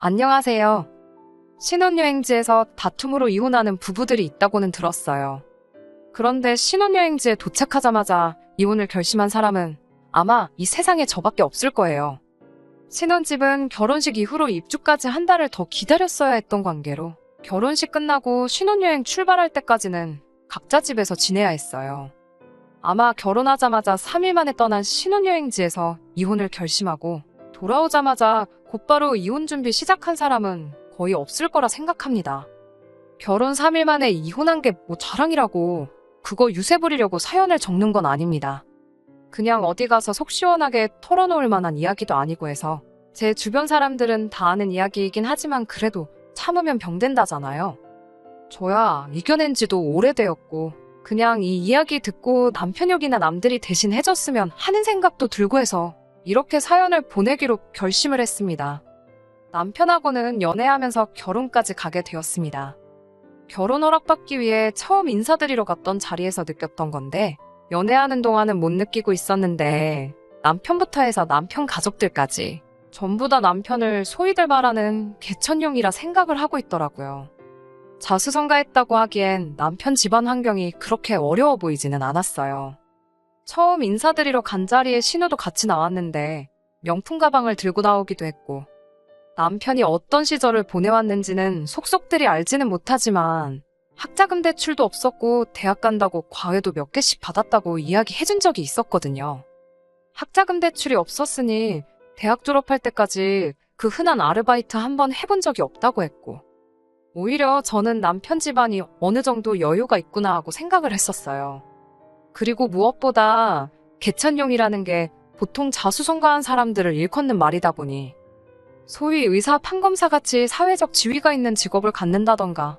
안녕하세요. 신혼여행지에서 다툼으로 이혼하는 부부들이 있다고는 들었어요. 그런데 신혼여행지에 도착하자마자 이혼을 결심한 사람은 아마 이 세상에 저밖에 없을 거예요. 신혼집은 결혼식 이후로 입주까지 한 달을 더 기다렸어야 했던 관계로 결혼식 끝나고 신혼여행 출발할 때까지는 각자 집에서 지내야 했어요. 아마 결혼하자마자 3일 만에 떠난 신혼여행지에서 이혼을 결심하고 돌아오자마자 곧바로 이혼 준비 시작한 사람은 거의 없을 거라 생각합니다. 결혼 3일 만에 이혼한 게 뭐 자랑이라고 그거 유세 부리려고 사연을 적는 건 아닙니다. 그냥 어디 가서 속 시원하게 털어놓을 만한 이야기도 아니고 해서 제 주변 사람들은 다 아는 이야기이긴 하지만 그래도 참으면 병된다잖아요. 저야 이겨낸 지도 오래되었고 그냥 이 이야기 듣고 남편 욕이나 남들이 대신 해줬으면 하는 생각도 들고 해서 이렇게 사연을 보내기로 결심을 했습니다. 남편하고는 연애하면서 결혼까지 가게 되었습니다. 결혼 허락받기 위해 처음 인사드리러 갔던 자리에서 느꼈던 건데 연애하는 동안은 못 느끼고 있었는데 남편부터 해서 남편 가족들까지 전부 다 남편을 소위들 말하는 개천용이라 생각을 하고 있더라고요. 자수성가했다고 하기엔 남편 집안 환경이 그렇게 어려워 보이지는 않았어요. 처음 인사드리러 간 자리에 신우도 같이 나왔는데 명품 가방을 들고 나오기도 했고 남편이 어떤 시절을 보내왔는지는 속속들이 알지는 못하지만 학자금 대출도 없었고 대학 간다고 과외도 몇 개씩 받았다고 이야기해준 적이 있었거든요. 학자금 대출이 없었으니 대학 졸업할 때까지 그 흔한 아르바이트 한 번 해본 적이 없다고 했고 오히려 저는 남편 집안이 어느 정도 여유가 있구나 하고 생각을 했었어요. 그리고 무엇보다 개천용이라는 게 보통 자수성가한 사람들을 일컫는 말이다 보니 소위 의사, 판검사같이 사회적 지위가 있는 직업을 갖는다던가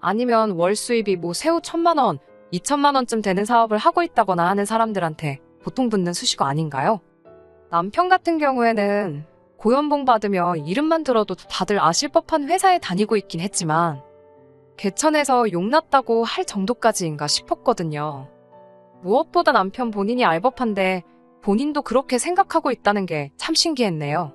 아니면 월 수입이 뭐 세후 1,000만 원, 2,000만 원쯤 되는 사업을 하고 있다거나 하는 사람들한테 보통 붙는 수식어 아닌가요? 남편 같은 경우에는 고연봉 받으며 이름만 들어도 다들 아실 법한 회사에 다니고 있긴 했지만 개천에서 용났다고 할 정도까지인가 싶었거든요. 무엇보다 남편 본인이 알 법한데 본인도 그렇게 생각하고 있다는 게 참 신기했네요.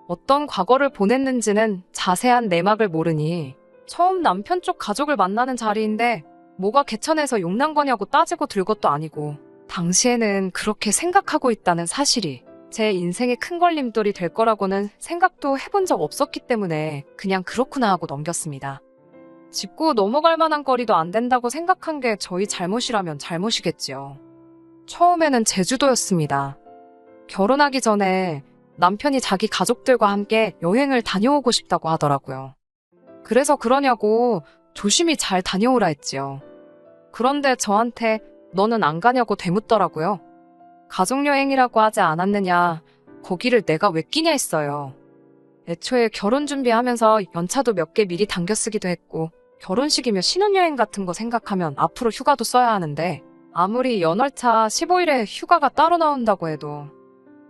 어떤 과거를 보냈는지는 자세한 내막을 모르니 처음 남편 쪽 가족을 만나는 자리인데 뭐가 개천에서 용난 거냐고 따지고 들 것도 아니고 당시에는 그렇게 생각하고 있다는 사실이 제 인생의 큰 걸림돌이 될 거라고는 생각도 해본 적 없었기 때문에 그냥 그렇구나 하고 넘겼습니다. 짚고 넘어갈 만한 거리도 안 된다고 생각한 게 저희 잘못이라면 잘못이겠지요. 처음에는 제주도였습니다. 결혼하기 전에 남편이 자기 가족들과 함께 여행을 다녀오고 싶다고 하더라고요. 그래서 그러냐고 조심히 잘 다녀오라 했지요. 그런데 저한테 너는 안 가냐고 되묻더라고요. 가족여행이라고 하지 않았느냐, 거기를 내가 왜 끼냐 했어요. 애초에 결혼 준비하면서 연차도 몇 개 미리 당겨 쓰기도 했고 결혼식이며 신혼여행 같은 거 생각하면 앞으로 휴가도 써야 하는데 아무리 연월차 15일에 휴가가 따로 나온다고 해도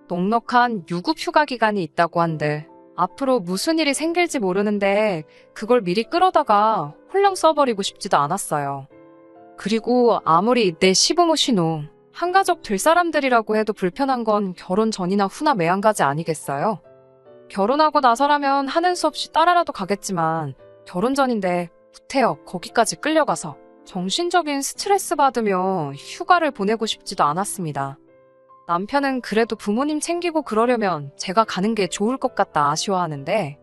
넉넉한 유급 휴가 기간이 있다고 한들 앞으로 무슨 일이 생길지 모르는데 그걸 미리 끌어다가 홀랑 써버리고 싶지도 않았어요. 그리고 아무리 내 시부모 신우 한가족 될 사람들이라고 해도 불편한 건 결혼 전이나 후나 매한가지 아니겠어요? 결혼하고 나서라면 하는 수 없이 따라라도 가겠지만 결혼 전인데 구태여 거기까지 끌려가서 정신적인 스트레스 받으며 휴가를 보내고 싶지도 않았습니다. 남편은 그래도 부모님 챙기고 그러려면 제가 가는 게 좋을 것 같다 아쉬워하는데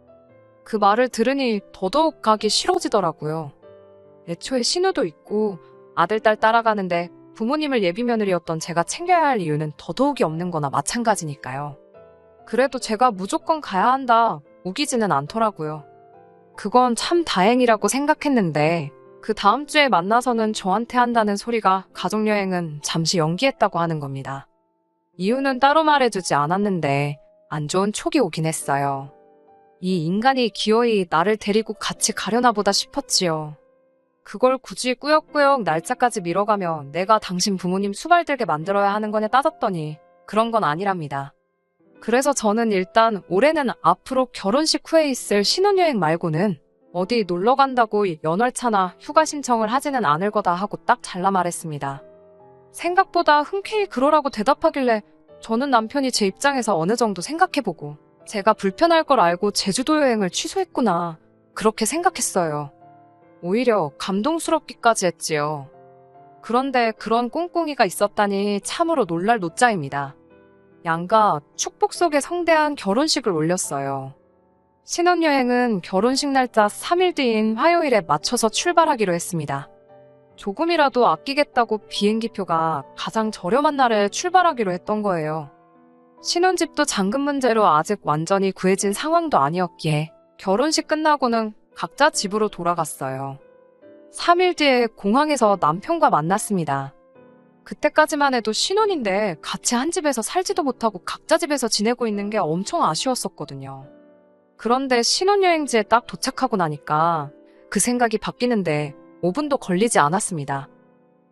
그 말을 들으니 더더욱 가기 싫어지더라고요. 애초에 신우도 있고 아들, 딸 따라가는데 부모님을 예비며느리였던 제가 챙겨야 할 이유는 더더욱이 없는 거나 마찬가지니까요. 그래도 제가 무조건 가야 한다 우기지는 않더라고요. 그건 참 다행이라고 생각했는데 그 다음 주에 만나서는 저한테 한다는 소리가 가족여행은 잠시 연기했다고 하는 겁니다. 이유는 따로 말해주지 않았는데 안 좋은 촉이 오긴 했어요. 이 인간이 기어이 나를 데리고 같이 가려나 보다 싶었지요. 그걸 굳이 꾸역꾸역 날짜까지 미뤄가며 내가 당신 부모님 수발들게 만들어야 하는 거냐 따졌더니 그런 건 아니랍니다. 그래서 저는 일단 올해는 앞으로 결혼식 후에 있을 신혼여행 말고는 어디 놀러 간다고 연월차나 휴가 신청을 하지는 않을 거다 하고 딱 잘라 말했습니다. 생각보다 흔쾌히 그러라고 대답하길래 저는 남편이 제 입장에서 어느 정도 생각해보고 제가 불편할 걸 알고 제주도 여행을 취소했구나. 그렇게 생각했어요. 오히려 감동스럽기까지 했지요. 그런데 그런 꿍꿍이가 있었다니 참으로 놀랄 노짜입니다. 양가 축복 속에 성대한 결혼식을 올렸어요. 신혼여행은 결혼식 날짜 3일 뒤인 화요일에 맞춰서 출발하기로 했습니다. 조금이라도 아끼겠다고 비행기표가 가장 저렴한 날에 출발하기로 했던 거예요. 신혼집도 잔금 문제로 아직 완전히 구해진 상황도 아니었기에 결혼식 끝나고는 각자 집으로 돌아갔어요. 3일 뒤에 공항에서 남편과 만났습니다. 그때까지만 해도 신혼인데 같이 한 집에서 살지도 못하고 각자 집에서 지내고 있는 게 엄청 아쉬웠었거든요. 그런데 신혼여행지에 딱 도착하고 나니까 그 생각이 바뀌는데 5분도 걸리지 않았습니다.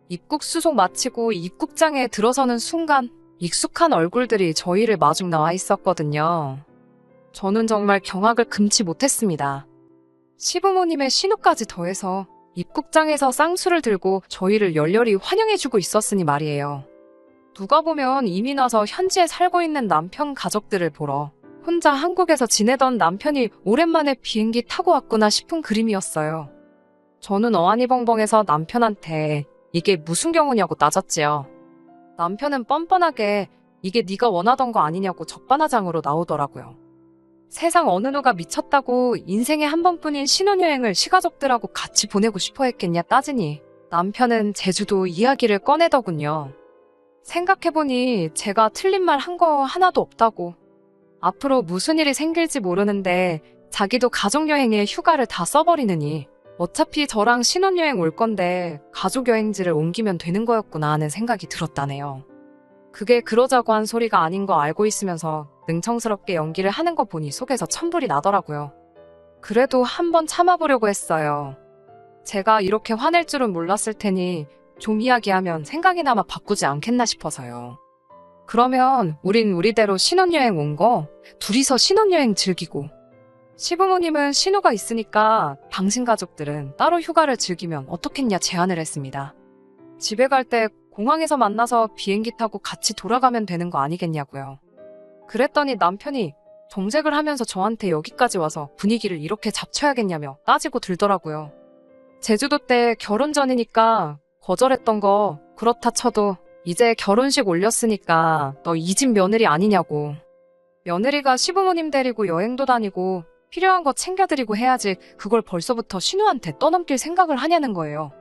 입국 수속 마치고 입국장에 들어서는 순간 익숙한 얼굴들이 저희를 마중 나와 있었거든요. 저는 정말 경악을 금치 못했습니다. 시부모님의 신우까지 더해서 입국장에서 쌍수를 들고 저희를 열렬히 환영해주고 있었으니 말이에요. 누가 보면 이민 와서 현지에 살고 있는 남편 가족들을 보러 혼자 한국에서 지내던 남편이 오랜만에 비행기 타고 왔구나 싶은 그림이었어요. 저는 어안이벙벙해서 남편한테 이게 무슨 경우냐고 따졌지요. 남편은 뻔뻔하게 이게 네가 원하던 거 아니냐고 적반하장으로 나오더라고요. 세상 어느 누가 미쳤다고 인생에 한 번뿐인 신혼여행을 시가족들하고 같이 보내고 싶어 했겠냐 따지니 남편은 제주도 이야기를 꺼내더군요. 생각해보니 제가 틀린 말 한 거 하나도 없다고. 앞으로 무슨 일이 생길지 모르는데 자기도 가족여행에 휴가를 다 써버리느니 어차피 저랑 신혼여행 올 건데 가족여행지를 옮기면 되는 거였구나 하는 생각이 들었다네요. 그게 그러자고 한 소리가 아닌 거 알고 있으면서 능청스럽게 연기를 하는 거 보니 속에서 천불이 나더라고요. 그래도 한번 참아보려고 했어요. 제가 이렇게 화낼 줄은 몰랐을 테니 좀 이야기하면 생각이나마 바꾸지 않겠나 싶어서요. 그러면 우린 우리대로 신혼여행 온 거 둘이서 신혼여행 즐기고 시부모님은 신우가 있으니까 당신 가족들은 따로 휴가를 즐기면 어떻겠냐 제안을 했습니다. 집에 갈 때 공항에서 만나서 비행기 타고 같이 돌아가면 되는 거 아니겠냐고요. 그랬더니 남편이 정색을 하면서 저한테 여기까지 와서 분위기를 이렇게 잡쳐야겠냐며 따지고 들더라고요. 제주도 때 결혼 전이니까 거절했던 거 그렇다 쳐도 이제 결혼식 올렸으니까 너 이 집 며느리 아니냐고. 며느리가 시부모님 데리고 여행도 다니고 필요한 거 챙겨드리고 해야지 그걸 벌써부터 신우한테 떠넘길 생각을 하냐는 거예요.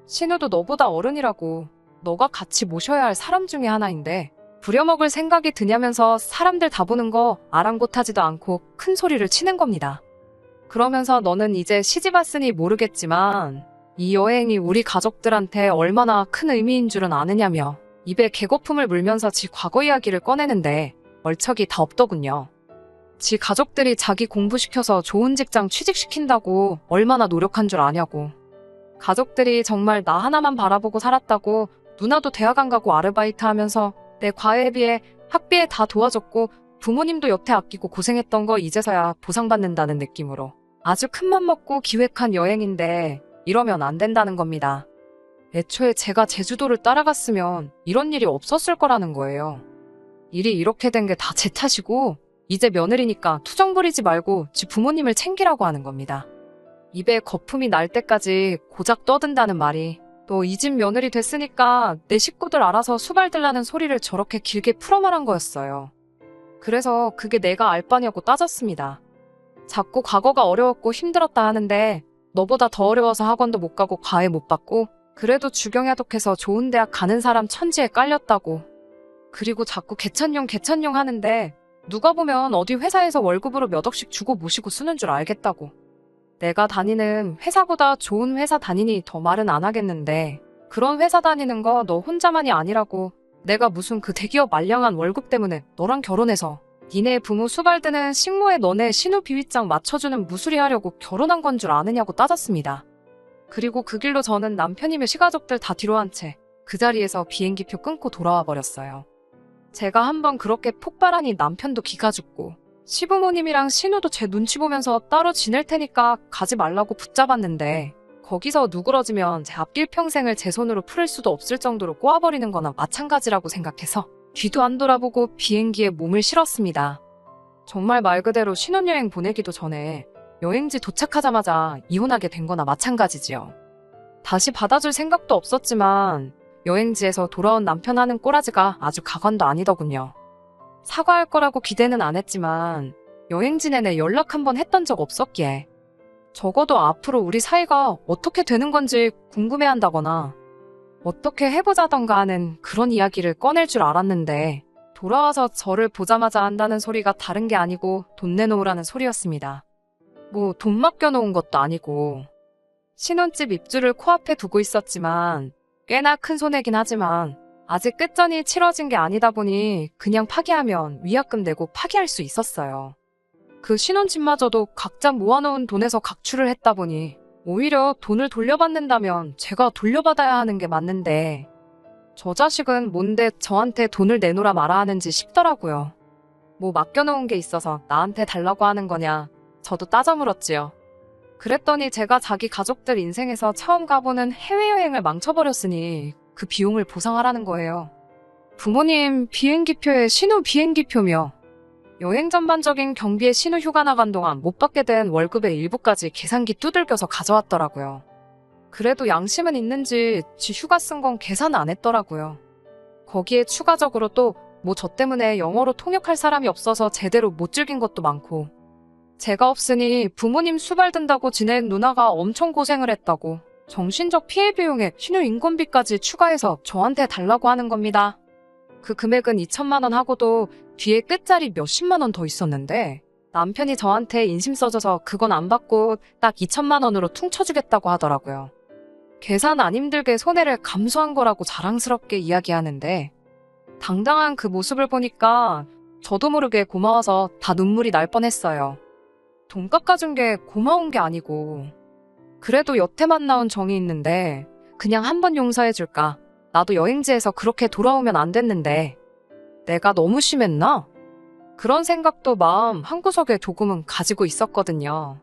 신우도 너보다 어른이라고. 너가 같이 모셔야 할 사람 중에 하나인데 부려먹을 생각이 드냐면서 사람들 다 보는 거 아랑곳하지도 않고 큰 소리를 치는 겁니다. 그러면서 너는 이제 시집 왔으니 모르겠지만 이 여행이 우리 가족들한테 얼마나 큰 의미인 줄은 아느냐며 입에 개거품을 물면서 지 과거 이야기를 꺼내는데 얼척이 다 없더군요. 지 가족들이 자기 공부시켜서 좋은 직장 취직시킨다고 얼마나 노력한 줄 아냐고. 가족들이 정말 나 하나만 바라보고 살았다고 누나도 대학 안 가고 아르바이트 하면서 내 과외에 비해 학비에 다 도와줬고 부모님도 여태 아끼고 고생했던 거 이제서야 보상받는다는 느낌으로 아주 큰맘 먹고 기획한 여행인데 이러면 안 된다는 겁니다. 애초에 제가 제주도를 따라갔으면 이런 일이 없었을 거라는 거예요. 일이 이렇게 된 게 다 제 탓이고 이제 며느리니까 투정 부리지 말고 지 부모님을 챙기라고 하는 겁니다. 입에 거품이 날 때까지 고작 떠든다는 말이 또 이 집 며느리 됐으니까 내 식구들 알아서 수발들라는 소리를 저렇게 길게 풀어 말한 거였어요. 그래서 그게 내가 알 바냐고 따졌습니다. 자꾸 과거가 어려웠고 힘들었다 하는데 너보다 더 어려워서 학원도 못 가고 과외 못 받고 그래도 주경야독해서 좋은 대학 가는 사람 천지에 깔렸다고. 그리고 자꾸 개천용 하는데 누가 보면 어디 회사에서 월급으로 몇 억씩 주고 모시고 쓰는 줄 알겠다고. 내가 다니는 회사보다 좋은 회사 다니니 더 말은 안 하겠는데 그런 회사 다니는 거 너 혼자만이 아니라고. 내가 무슨 그 대기업 말량한 월급 때문에 너랑 결혼해서 니네 부모 수발드는 식모에 너네 신우 비위장 맞춰주는 무수리 하려고 결혼한 건 줄 아느냐고 따졌습니다. 그리고 그 길로 저는 남편이며 시가족들 다 뒤로 한 채 그 자리에서 비행기표 끊고 돌아와 버렸어요. 제가 한번 그렇게 폭발하니 남편도 기가 죽고 시부모님이랑 신우도 제 눈치 보면서 따로 지낼 테니까 가지 말라고 붙잡았는데 거기서 누그러지면 제 앞길 평생을 제 손으로 풀을 수도 없을 정도로 꼬아버리는 거나 마찬가지라고 생각해서 뒤도 안 돌아보고 비행기에 몸을 실었습니다. 정말 말 그대로 신혼여행 보내기도 전에 여행지 도착하자마자 이혼하게 된 거나 마찬가지지요. 다시 받아줄 생각도 없었지만 여행지에서 돌아온 남편 하는 꼬라지가 아주 가관도 아니더군요. 사과할 거라고 기대는 안 했지만 여행지 내내 연락 한번 했던 적 없었기에 적어도 앞으로 우리 사이가 어떻게 되는 건지 궁금해한다거나 어떻게 해보자던가 하는 그런 이야기를 꺼낼 줄 알았는데 돌아와서 저를 보자마자 한다는 소리가 다른 게 아니고 돈 내놓으라는 소리였습니다. 뭐 돈 맡겨놓은 것도 아니고 신혼집 입주를 코앞에 두고 있었지만 꽤나 큰 손해긴 하지만 아직 끝전이 치러진 게 아니다 보니 그냥 파기하면 위약금 내고 파기할 수 있었어요. 그 신혼집마저도 각자 모아놓은 돈에서 각출을 했다 보니 오히려 돈을 돌려받는다면 제가 돌려받아야 하는 게 맞는데 저 자식은 뭔데 저한테 돈을 내놓으라 말아 하는지 싶더라고요. 뭐 맡겨놓은 게 있어서 나한테 달라고 하는 거냐 저도 따져 물었지요. 그랬더니 제가 자기 가족들 인생에서 처음 가보는 해외여행을 망쳐버렸으니 그 비용을 보상하라는 거예요. 부모님 비행기표에 신호 비행기표며 여행 전반적인 경비에 신호 휴가 나간 동안 못 받게 된 월급의 일부까지 계산기 두들겨서 가져왔더라고요. 그래도 양심은 있는지 지 휴가 쓴 건 계산 안 했더라고요. 거기에 추가적으로 또 뭐 저 때문에 영어로 통역할 사람이 없어서 제대로 못 즐긴 것도 많고 제가 없으니 부모님 수발 든다고 지낸 누나가 엄청 고생을 했다고 정신적 피해 비용에 신효 인건비까지 추가해서 저한테 달라고 하는 겁니다. 그 금액은 2천만 원 하고도 뒤에 끝자리 몇십만 원 더 있었는데 남편이 저한테 인심 써줘서 그건 안 받고 딱 2천만 원으로 퉁쳐주겠다고 하더라고요. 계산 안 힘들게 손해를 감수한 거라고 자랑스럽게 이야기하는데 당당한 그 모습을 보니까 저도 모르게 고마워서 다 눈물이 날 뻔했어요. 돈 깎아준 게 고마운 게 아니고 그래도 여태만 나온 정이 있는데 그냥 한번 용서해줄까? 나도 여행지에서 그렇게 돌아오면 안 됐는데 내가 너무 심했나? 그런 생각도 마음 한구석에 조금은 가지고 있었거든요.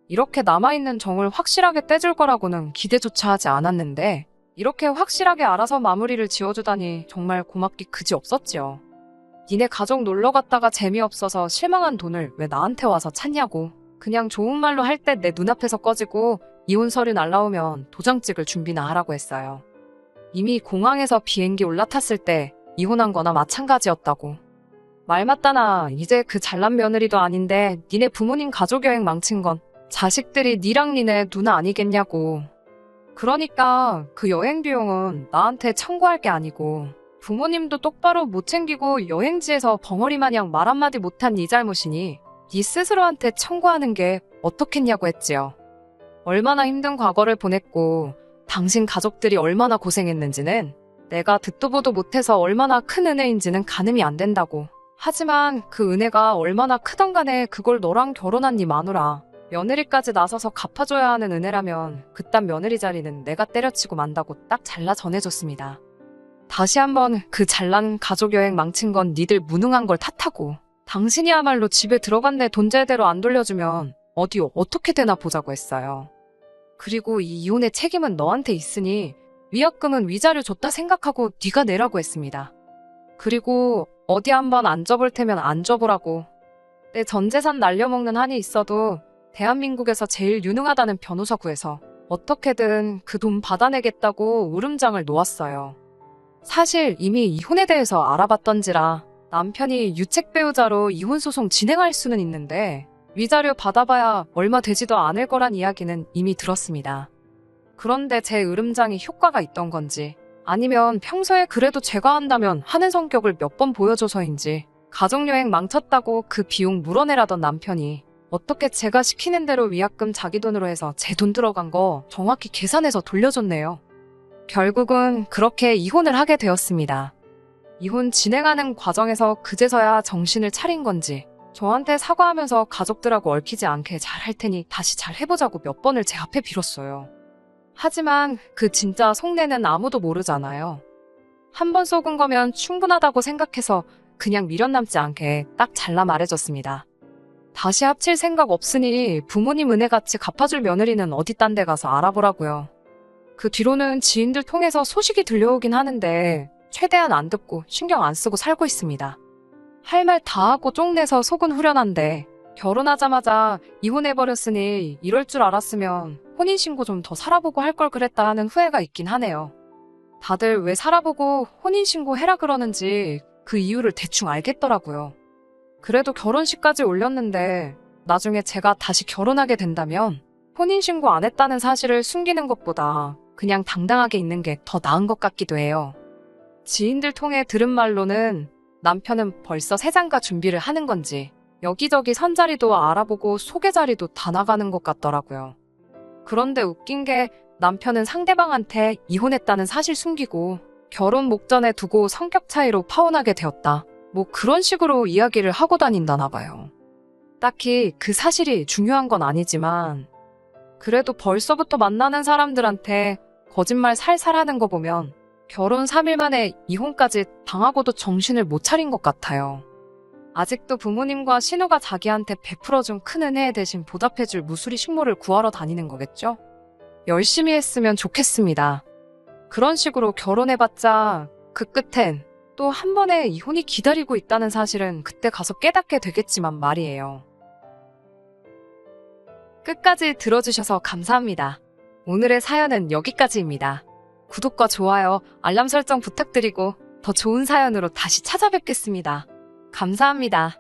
이렇게 남아있는 정을 확실하게 떼줄 거라고는 기대조차 하지 않았는데 이렇게 확실하게 알아서 마무리를 지어주다니 정말 고맙기 그지 없었지요. 니네 가족 놀러 갔다가 재미없어서 실망한 돈을 왜 나한테 와서 찾냐고. 그냥 좋은 말로 할 때 내 눈앞에서 꺼지고 이혼 서류 날라오면 도장 찍을 준비나 하라고 했어요. 이미 공항에서 비행기 올라탔을 때 이혼한 거나 마찬가지였다고. 말 맞다나 이제 그 잘난 며느리도 아닌데 니네 부모님 가족여행 망친 건 자식들이 니랑 니네 누나 아니겠냐고. 그러니까 그 여행 비용은 나한테 청구할 게 아니고 부모님도 똑바로 못 챙기고 여행지에서 벙어리 마냥 말 한마디 못한 네 잘못이니 네 스스로한테 청구하는 게 어떻겠냐고 했지요. 얼마나 힘든 과거를 보냈고 당신 가족들이 얼마나 고생했는지는 내가 듣도 보도 못해서 얼마나 큰 은혜인지는 가늠이 안 된다고. 하지만 그 은혜가 얼마나 크던 간에 그걸 너랑 결혼한 네 마누라 며느리까지 나서서 갚아줘야 하는 은혜라면 그딴 며느리 자리는 내가 때려치고 만다고 딱 잘라 전해줬습니다. 다시 한번 그 잘난 가족여행 망친 건 니들 무능한 걸 탓하고 당신이야말로 집에 들어간 내 돈 제대로 안 돌려주면 어디 어떻게 되나 보자고 했어요. 그리고 이 이혼의 책임은 너한테 있으니 위약금은 위자료 줬다 생각하고 네가 내라고 했습니다. 그리고 어디 한번 안 접을 테면 안 접으라고. 내 전 재산 날려먹는 한이 있어도 대한민국에서 제일 유능하다는 변호사 구해서 어떻게든 그 돈 받아내겠다고 울음장을 놓았어요. 사실 이미 이혼에 대해서 알아봤던지라 남편이 유책 배우자로 이혼 소송 진행할 수는 있는데 위자료 받아봐야 얼마 되지도 않을 거란 이야기는 이미 들었습니다. 그런데 제 으름장이 효과가 있던 건지 아니면 평소에 그래도 제가 한다면 하는 성격을 몇 번 보여줘서인지 가족여행 망쳤다고 그 비용 물어내라던 남편이 어떻게 제가 시키는 대로 위약금 자기 돈으로 해서 제 돈 들어간 거 정확히 계산해서 돌려줬네요. 결국은 그렇게 이혼을 하게 되었습니다. 이혼 진행하는 과정에서 그제서야 정신을 차린 건지 저한테 사과하면서 가족들하고 얽히지 않게 잘 할 테니 다시 잘 해보자고 몇 번을 제 앞에 빌었어요. 하지만 그 진짜 속내는 아무도 모르잖아요. 한 번 속은 거면 충분하다고 생각해서 그냥 미련 남지 않게 딱 잘라 말해줬습니다. 다시 합칠 생각 없으니 부모님 은혜같이 갚아줄 며느리는 어디 딴 데 가서 알아보라고요. 그 뒤로는 지인들 통해서 소식이 들려오긴 하는데 최대한 안 듣고 신경 안 쓰고 살고 있습니다. 할 말 다 하고 쪽내서 속은 후련한데 결혼하자마자 이혼해버렸으니 이럴 줄 알았으면 혼인신고 좀 더 살아보고 할 걸 그랬다 하는 후회가 있긴 하네요. 다들 왜 살아보고 혼인신고 해라 그러는지 그 이유를 대충 알겠더라고요. 그래도 결혼식까지 올렸는데 나중에 제가 다시 결혼하게 된다면 혼인신고 안 했다는 사실을 숨기는 것보다 그냥 당당하게 있는 게 더 나은 것 같기도 해요. 지인들 통해 들은 말로는 남편은 벌써 새장가 준비를 하는 건지 여기저기 선자리도 알아보고 소개 자리도 다 나가는 것 같더라고요. 그런데 웃긴 게 남편은 상대방한테 이혼했다는 사실 숨기고 결혼 목전에 두고 성격 차이로 파혼하게 되었다. 뭐 그런 식으로 이야기를 하고 다닌다나 봐요. 딱히 그 사실이 중요한 건 아니지만 그래도 벌써부터 만나는 사람들한테 거짓말 살살 하는 거 보면 결혼 3일 만에 이혼까지 당하고도 정신을 못 차린 것 같아요. 아직도 부모님과 신우가 자기한테 베풀어준 큰 은혜에 대신 보답해줄 무수리 식모를 구하러 다니는 거겠죠? 열심히 했으면 좋겠습니다. 그런 식으로 결혼해봤자 그 끝엔 또 한 번의 이혼이 기다리고 있다는 사실은 그때 가서 깨닫게 되겠지만 말이에요. 끝까지 들어주셔서 감사합니다. 오늘의 사연은 여기까지입니다. 구독과 좋아요, 알람 설정 부탁드리고 더 좋은 사연으로 다시 찾아뵙겠습니다. 감사합니다.